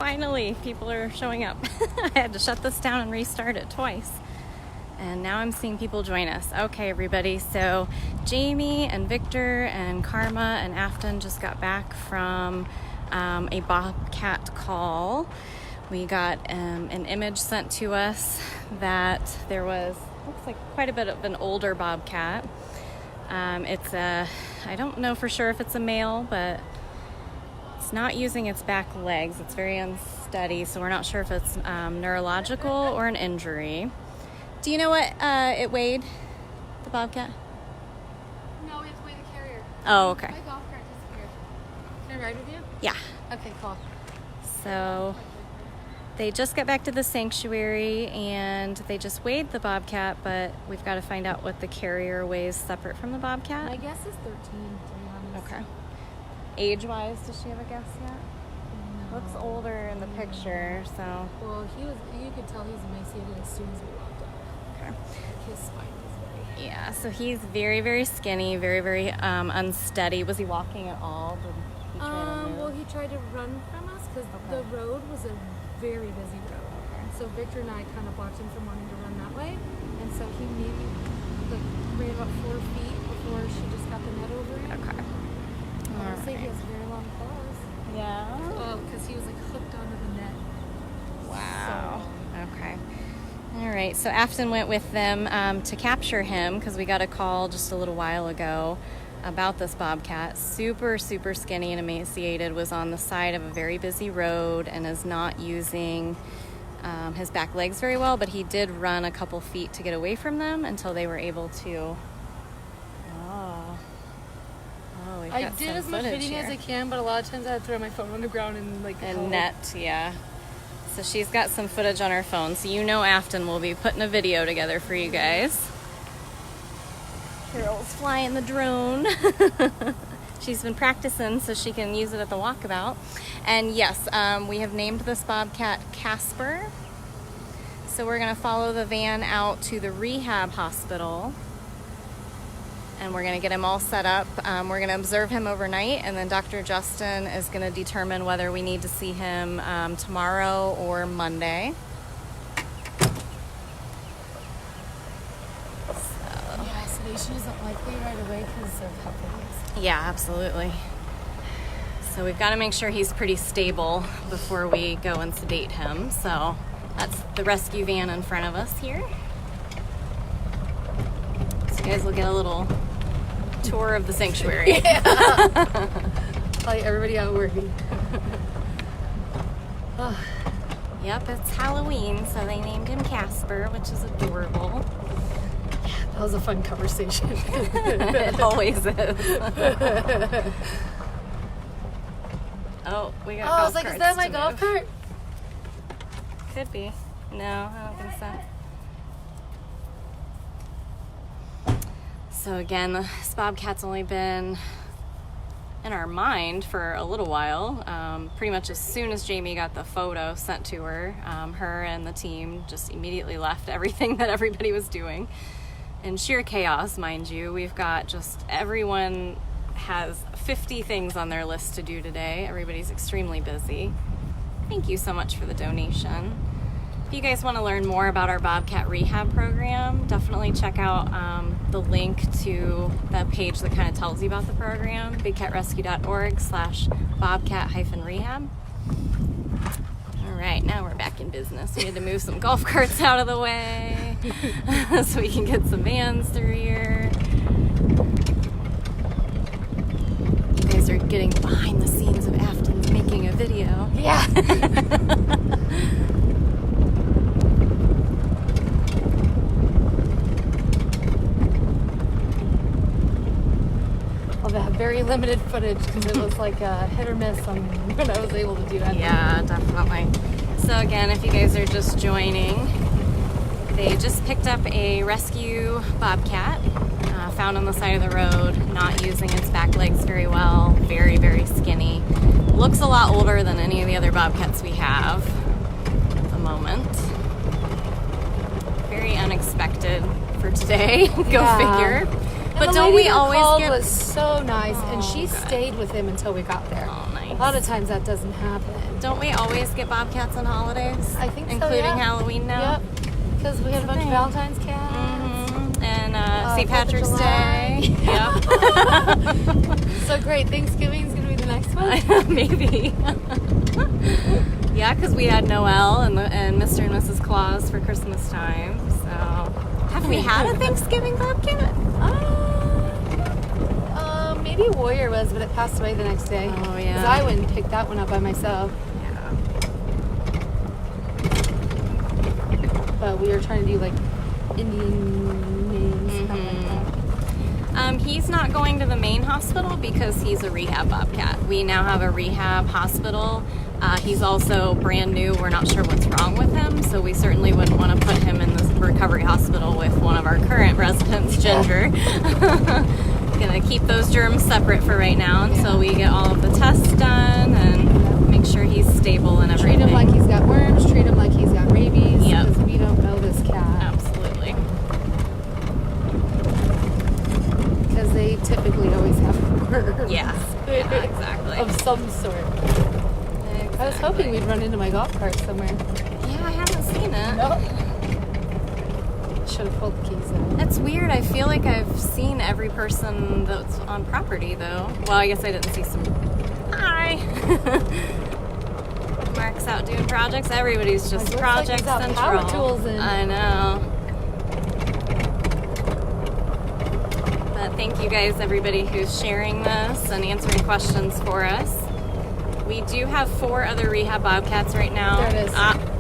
finally, people are showing up. I had to shut this down and restart it twice. And now I'm seeing people join us. Okay, everybody. So Jamie and Victor and Karma and Afton just got back from a bobcat call. We got an image sent to us that there was, looks like quite a bit of an older bobcat. I don't know for sure if it's a male, but it's not using its back legs. It's very unsteady, so we're not sure if it's neurological or an injury. Do you know what it weighed, the bobcat? No, we have to weigh the carrier. Oh, okay. My golf cart disappeared. Can I ride with you? Yeah. Okay, cool. So they just got back to the sanctuary and they just weighed the bobcat, but we've got to find out what the carrier weighs separate from the bobcat. My guess is 13, to be honest. Okay. Age-wise, does she have a guess yet? No. Looks older in the picture, so. Well, you could tell he's emaciated as soon as we walked up. Okay. His spine is very... Yeah, so he's very, very skinny, very, very unsteady. Was he walking at all? Did he try to move? Well, he tried to run from us because the road was a very busy road. Okay. So Victor and I kind of blocked him from wanting to run that way. And so he maybe ran about 4 feet before she just got the net over him. Okay. Honestly, he has very long claws. Yeah. Oh, because he was like hooked onto the net. Wow. Okay. All right. So Afton went with them to capture him because we got a call just a little while ago about this bobcat. Super, super skinny and emaciated, was on the side of a very busy road and is not using his back legs very well, but he did run a couple feet to get away from them until they were able to. I did as much video as I can, but a lot of times I had to throw my phone on the ground and net, yeah. So she's got some footage on her phone, so you know Afton will be putting a video together for you guys. Carol's flying the drone. She's been practicing so she can use it at the walkabout. And yes, we have named this bobcat Casper. So we're going to follow the van out to the rehab hospital. And we're going to get him all set up. We're going to observe him overnight, and then Dr. Justin is going to determine whether we need to see him tomorrow or Monday. Yeah, sedation isn't likely right away because of how big he is. Yeah, absolutely. So we've got to make sure he's pretty stable before we go and sedate him. So that's the rescue van in front of us here. So you guys will get a little tour of the sanctuary. Yeah. Like everybody out working. Oh. Yep, it's Halloween, so they named him Casper, which is adorable. Yeah, that was a fun conversation. It always is. Oh, we got golf I was like, is that my golf cart? Could be. No, I don't think so. So again, this bobcat's only been in our mind for a little while. Pretty much as soon as Jamie got the photo sent to her, her and the team just immediately left everything that everybody was doing. In sheer chaos, mind you. We've got just everyone has 50 things on their list to do today. Everybody's extremely busy. Thank you so much for the donation. If you guys want to learn more about our Bobcat Rehab program, definitely check out the link to the page that kind of tells you about the program, bigcatrescue.org/bobcat-rehab. All right, now we're back in business. We had to move some golf carts out of the way so we can get some vans through here. You guys are getting behind the scenes of Afton's making a video. Yeah. Very limited footage because it was like a hit or miss on when I was able to do that. Yeah, definitely. So again, if you guys are just joining, they just picked up a rescue bobcat found on the side of the road, not using its back legs very well, very, very skinny. Looks a lot older than any of the other bobcats we have at the moment. Very unexpected for today. Go figure. But the don't lady we that always called get... was so nice, and she good. stayed with him until we got there. Oh, nice. A lot of times that doesn't happen. Don't we always get bobcats on holidays? I think so, including yeah. Halloween now? Yep. Because we had a bunch of thing. Valentine's cats. Mm-hmm. And St. 4th of Patrick's July. Day. Yep. So great. Thanksgiving's going to be the next one. Maybe. Yeah, because we had Noel and Mr. and Mrs. Claus for Christmas time. So, have we had a Thanksgiving bobcat? Maybe Warrior was, but it passed away the next day. Oh, yeah. Because I wouldn't pick that one up by myself. Yeah. But we were trying to do like Indian names, stuff like that. He's not going to the main hospital because he's a rehab bobcat. We now have a rehab hospital. He's also brand new. We're not sure what's wrong with him, so we certainly wouldn't want to put him in the recovery hospital with one of our current residents, Ginger. Gonna keep those germs separate for right now until we get all of the tests done and make sure he's stable and everything. Treat him like he's got worms. Treat him like he's got rabies. Yep. Because we don't know this cat. Absolutely. Because they typically always have worms. Yeah. Exactly. Of some sort. I was hoping we'd run into my golf cart somewhere. Yeah, I haven't seen it. Nope. Should have pulled the keys in. That's weird. I feel like I've seen every person that's on property, though. Well, I guess I didn't see some. Hi. Mark's out doing projects. Everybody's just Looks project like he's got central. power tools in. I know. But thank you guys, everybody who's sharing this and answering questions for us. We do have 4 other rehab bobcats right now. There it is.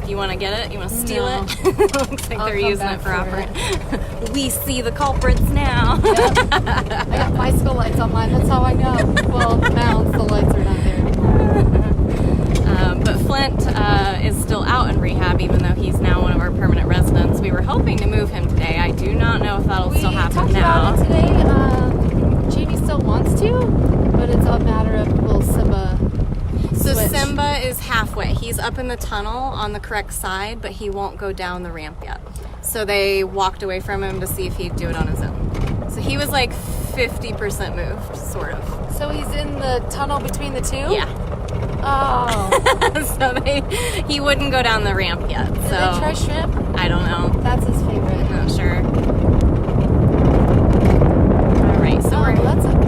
You want to get it? You want to steal No. it? Looks like I'll they're come using back it for for operate. We see the culprits now. Yep. I got bicycle lights on mine. That's how I know. Well, mounts, the lights are not there anymore. But Flint is still out in rehab, even though he's now one of our permanent residents. We were hoping to move him today. I do not know if that'll still happen We now. talked about it today. Jamie still wants to, but it's a matter of will Simba So switch. Simba is halfway. He's up in the tunnel on the correct side, but he won't go down the ramp yet. So they walked away from him to see if he'd do it on his own. So he was like 50% moved, sort of. So he's in the tunnel between the two? Yeah. Oh. So he wouldn't go down the ramp yet. Did So they try shrimp? I don't know. That's his favorite. I'm not sure. All right, so we're that's a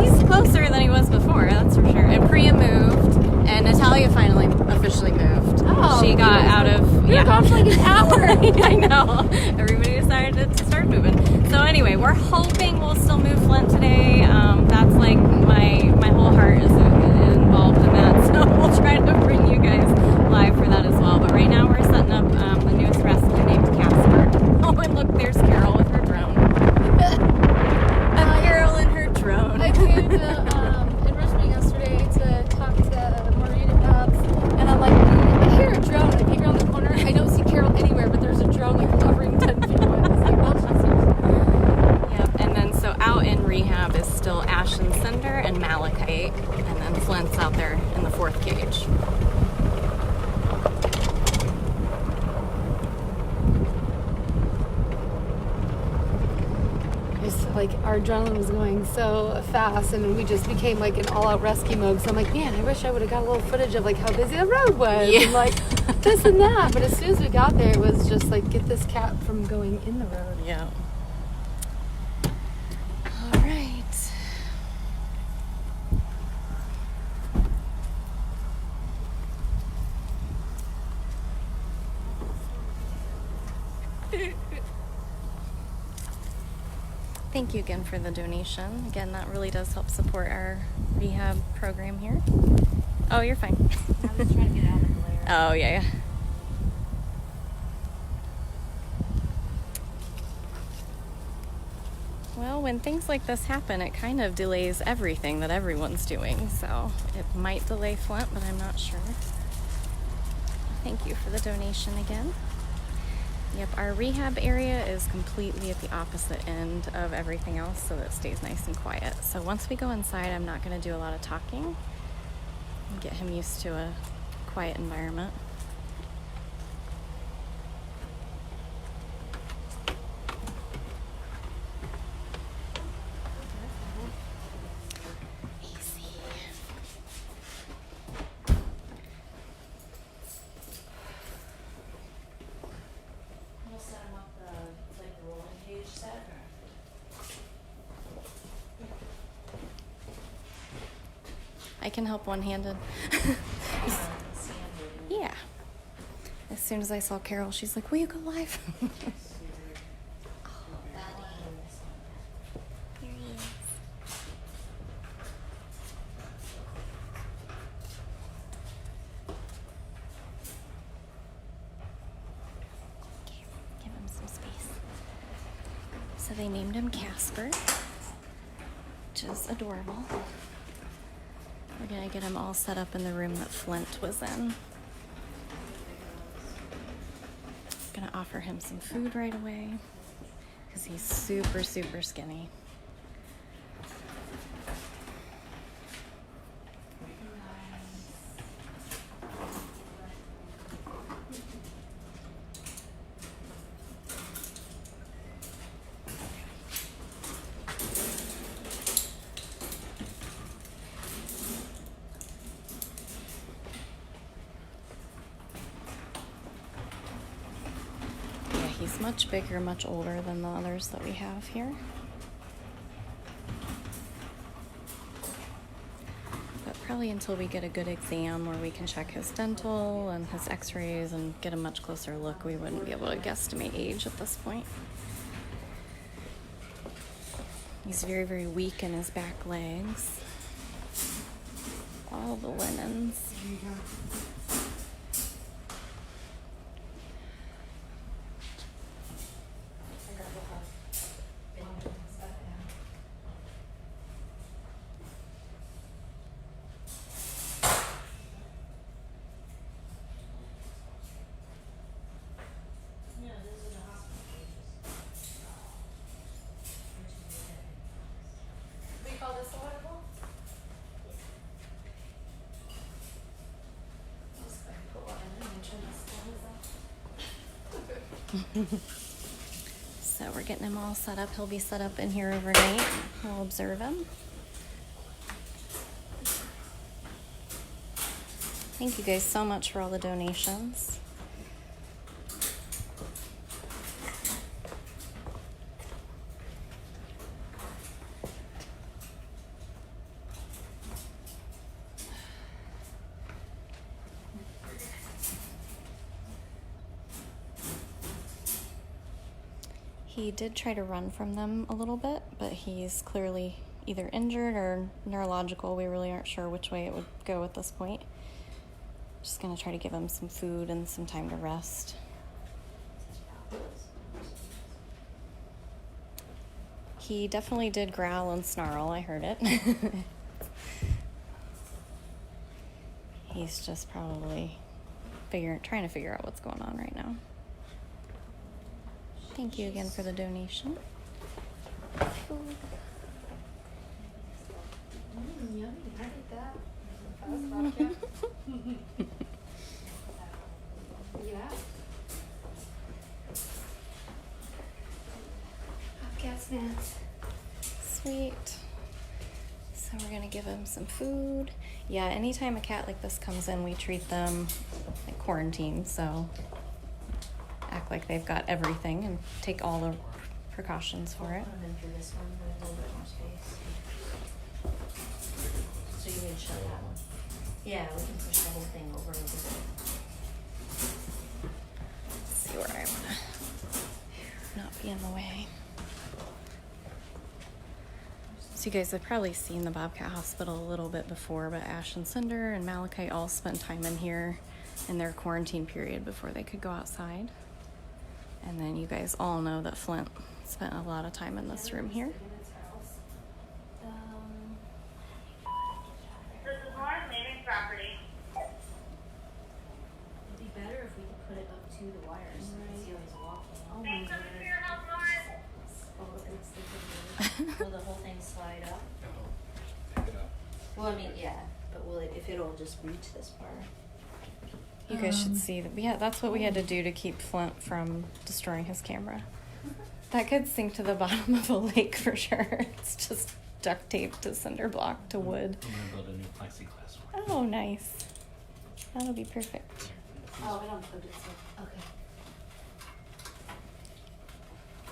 he's closer than he was before, that's for sure. And Priya moved, and Natalia finally officially moved. Oh, She got out of... We were gone for like an hour. I know. Everybody decided to start moving. So anyway, we're hoping we'll still move Flint today. That's like my whole heart is involved in that. So we'll try to bring you guys live for that as well. But right now we're setting up the newest rescue named Casper. Oh, and look, there's Carol with her drone. Carol and her drone. I came to in Richmond yesterday to talk to Maureen and Dubs, and I'm like, I hear a drone. I peek around the corner. I don't see Carol anywhere, but there's a drone like hovering 10 feet away. It's like, well, she's Yep, and then so out in rehab is still Ash and Cinder and Malachite, and then Flint's out there in the 4th cage. It's like our adrenaline was going so fast, and we just became like in all-out rescue mode. So I'm like, man, I wish I would have got a little footage of like how busy the road was, Yeah. and like this and that. But as soon as we got there, it was just like get this cat from going in the road. Yeah. All right. Thank you again for the donation. Again, that really does help support our rehab program here. Oh, you're fine. I was trying to get out of the glare. Oh, yeah. Well, when things like this happen, it kind of delays everything that everyone's doing. So it might delay Flint, but I'm not sure. Thank you for the donation again. Yep, our rehab area is completely at the opposite end of everything else, so that it stays nice and quiet. So once we go inside, I'm not going to do a lot of talking and get him used to a quiet environment. I can help one-handed. Yeah. As soon as I saw Carol, she's like, will you go live? Here he is. Okay, give him some space. So they named him Casper, which is adorable. We're gonna get him all set up in the room that Flint was in. Gonna offer him some food right away because he's super, super skinny. He's much bigger, much older than the others that we have here. But probably until we get a good exam where we can check his dental and his x-rays and get a much closer look, we wouldn't be able to guesstimate age at this point. He's very, very weak in his back legs. All the linens. So we're getting him all set up. He'll be set up in here overnight. We'll observe him. Thank you guys so much for all the donations. He did try to run from them a little bit, but he's clearly either injured or neurological. We really aren't sure which way it would go at this point. Just gonna try to give him some food and some time to rest. He definitely did growl and snarl, I heard it. He's just probably trying to figure out what's going on right now. Thank you again for the donation. Yummy. I did that. That was bobcat. Yeah. Bobcat snacks. Sweet. So we're gonna give him some food. Yeah, anytime a cat like this comes in, we treat them like quarantine, so act like they've got everything and take all the precautions for it. Put them in through this one, a little bit more space. So you can shut that one. Yeah, we can push the whole thing over a little bit. Let's see where I wanna not be in the way. So you guys have probably seen the Bobcat Hospital a little bit before, but Ash and Cinder and Malachi all spent time in here in their quarantine period before they could go outside. And then you guys all know that Flint spent a lot of time in this room here. This is Lauren leaving property. It'd be better if we could put it up to the wires so we can see how he's walking. Oh my Thanks so much for goodness. your help, Lauren. Oh, look, it's the video. Will the whole thing slide up? Pick it up. Well, I mean, yeah, but will it, if it'll just reach this far? You guys should see that. Yeah, that's what we had to do to keep Flint from destroying his camera. That could sink to the bottom of a lake for sure. It's just duct taped to cinder block to wood. I'm gonna build a new plexiglass one. Oh, nice. That'll be perfect. Oh, I don't put it so. Okay.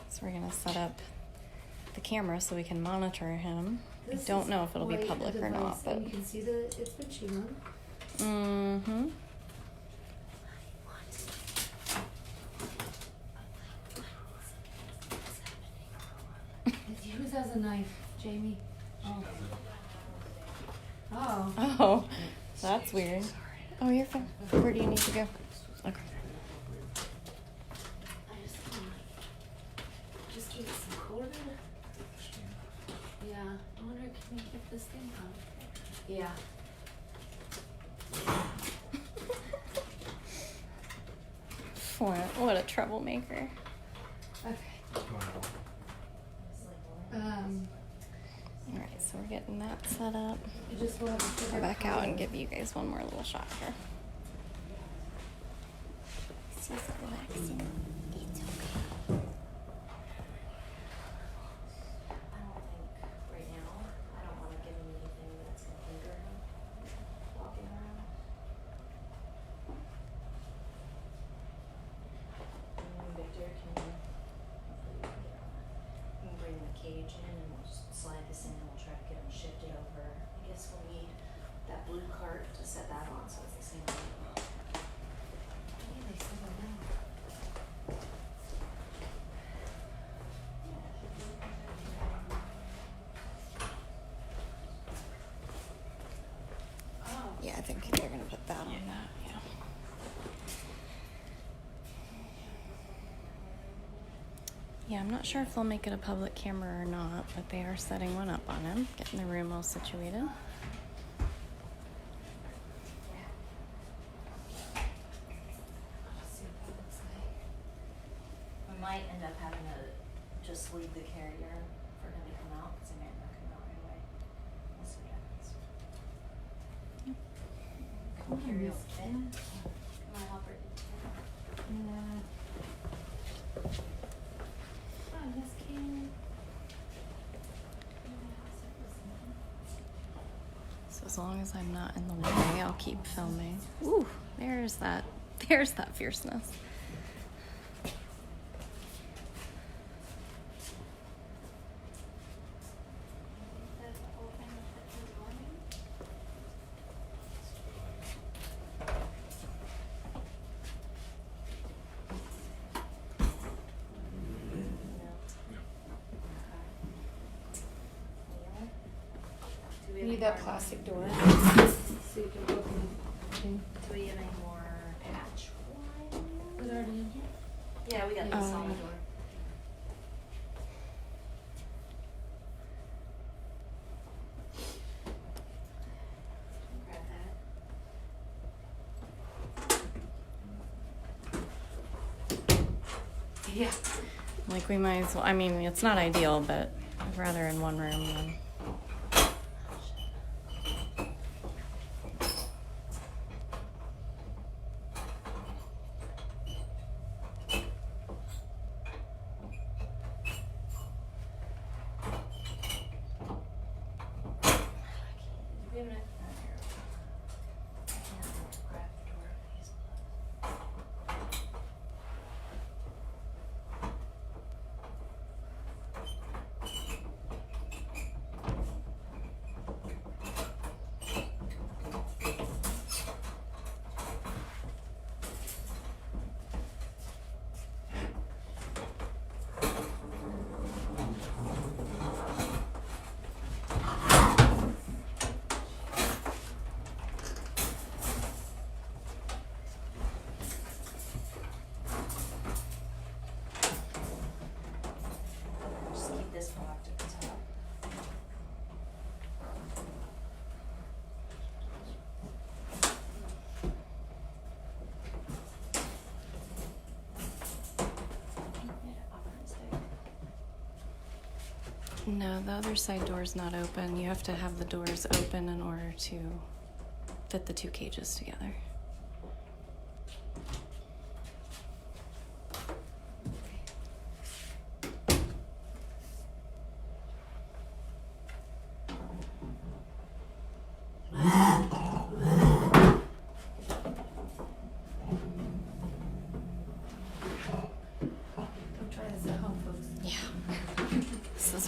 So we're gonna set up the camera so we can monitor him. This I don't is know if it'll be quite a public or device, not, but and you can see that it's been chewed on. mm-hmm. It's used as a knife, Jamie. Oh. Oh. Oh, that's weird. Oh, you're fine. Where do you need to go? Okay. Just give it some quarter. Yeah. I wonder, can we get this thing out? Yeah. What a troublemaker. Okay. All right, so we're getting that set up. You just will have to figure Go back out and give you guys one more little shot here. She's relaxing. It's okay. I don't think right now, I don't wanna give him anything that's gonna hinder him walking around. Victor, can you bring the cage in and we'll just slide this in and we'll try to get him shifted over. I guess we'll need that blue cart to set that on so it's the same way. Yeah, they said that now. Oh. Yeah, I think they're gonna put that on that. Yeah. Yeah, I'm not sure if they'll make it a public camera or not, but they are setting one up on him, getting the room all situated. Let's see what that looks like. We might end up having to just leave the carrier for him to come out, because he may not come out right away. We'll see what happens. Come carry it. Come on, help her. Yeah. Oh, this can. So as long as I'm not in the way, I'll keep filming. Ooh, there's that fierceness. You need that plastic door. So you can open it. Do we have any more patch wire? Was it already in here? Yeah, we got this on the Um, door. Grab that. Yeah. Like we might as well, I mean, it's not ideal, but I'd rather in one room than. Do we have enough? Grab the door, please. Just keep this blocked at the top. No, the other side door's not open. You have to have the doors open in order to fit the two cages together.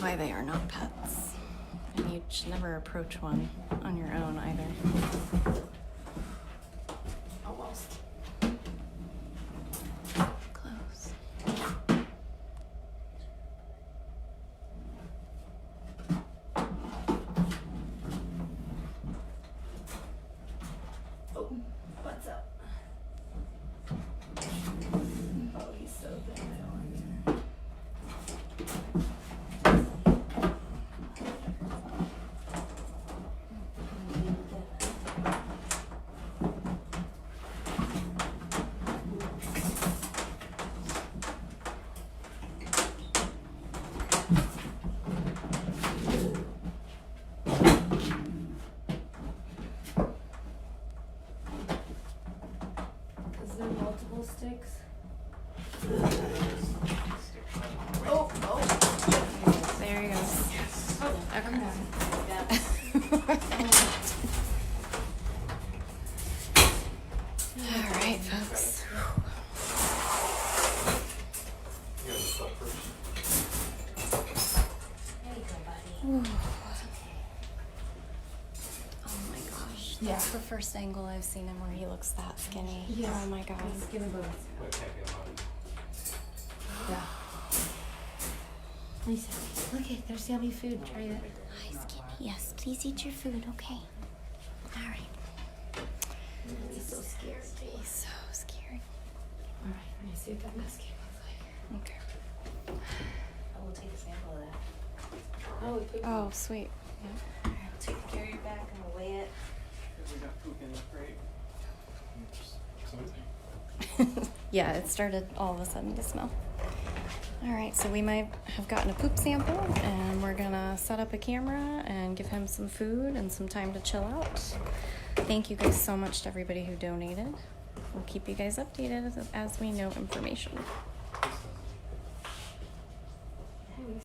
why they are not pets. And you should never approach one on your own either. Almost. Close. Oh, what's up? Oh, he's so big. I don't like it. Is there multiple sticks? Oh, oh. There he goes. Okay. All right, folks. You gotta stop first. There you go, buddy. Oh my gosh. Yeah. That's the first angle I've seen him where he looks that skinny. Yeah. Oh my god. Skin and bones. Wet happy on. Yeah. Nice. Okay, there's yummy food. Try it. Hi, Skinny. Yes, please eat your food, okay? All right. He's so scared. He's so scary. All right, let me see what that muskie looks like. Okay. I will take a sample of that. Oh, we put Oh, sweet. I'll take the carrier back and we'll weigh it. We got poop in the crate. Something. Yeah, it started all of a sudden to smell. All right, so we might have gotten a poop sample, and we're gonna set up a camera and give him some food and some time to chill out. Thank you guys so much to everybody who donated. We'll keep you guys updated as we know information.